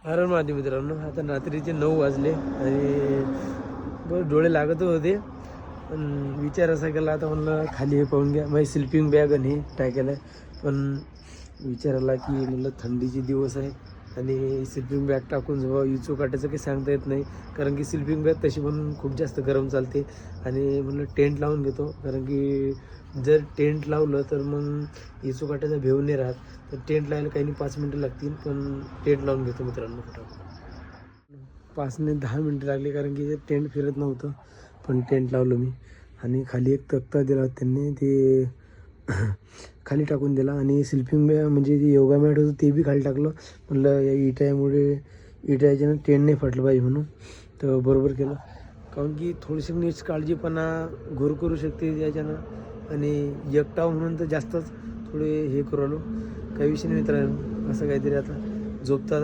हर माझे मित्रांनो, आता रात्रीचे 9 वाजले आणि बरं डोळे लागत होते. पण विचार असा केला आता म्हणलं खाली हे पाहून घ्या माझी स्लिपिंग बॅग आणि हे टाकायला. पण विचार आला की म्हणलं थंडीचे दिवस आहे आणि स्लिपिंग बॅग टाकून जेव्हा इचू काटायचं काही सांगता येत नाही. कारण की स्लिपिंग बॅग तशी पण खूप जास्त गरम चालते. आणि म्हणलं टेंट लावून घेतो, कारण की जर टेंट लावलं तर मग इचू काटायचा भेव नाही राहत. तर टेंट लावायला काही नाही 5 मिनटं लागतील, पण टेंट लावून घेतो मित्रांनो फटाफट. 5 ते 10 मिनटं लागली, कारण की टेंट फिरत नव्हतं. पण टेंट लावलं मी आणि खाली एक तक्ता दिला त्यांनी, ते खाली टाकून दिला. आणि स्लिपिंग बॅग म्हणजे जे योगा मॅट होतं ते बी खाली टाकलं. म्हटलं या इटामुळे इटाच्यानं टेंट नाही फाटलं पाहिजे म्हणून. तर बरोबर केलं, कारण की थोडीशी नीट काळजीपणा घोर करू शकते याच्यानं. आणि एकटाव म्हणून तर जास्तच थोडे हे करू आलो. काही विषय नाही मित्रांनो, असं काहीतरी आता झोपता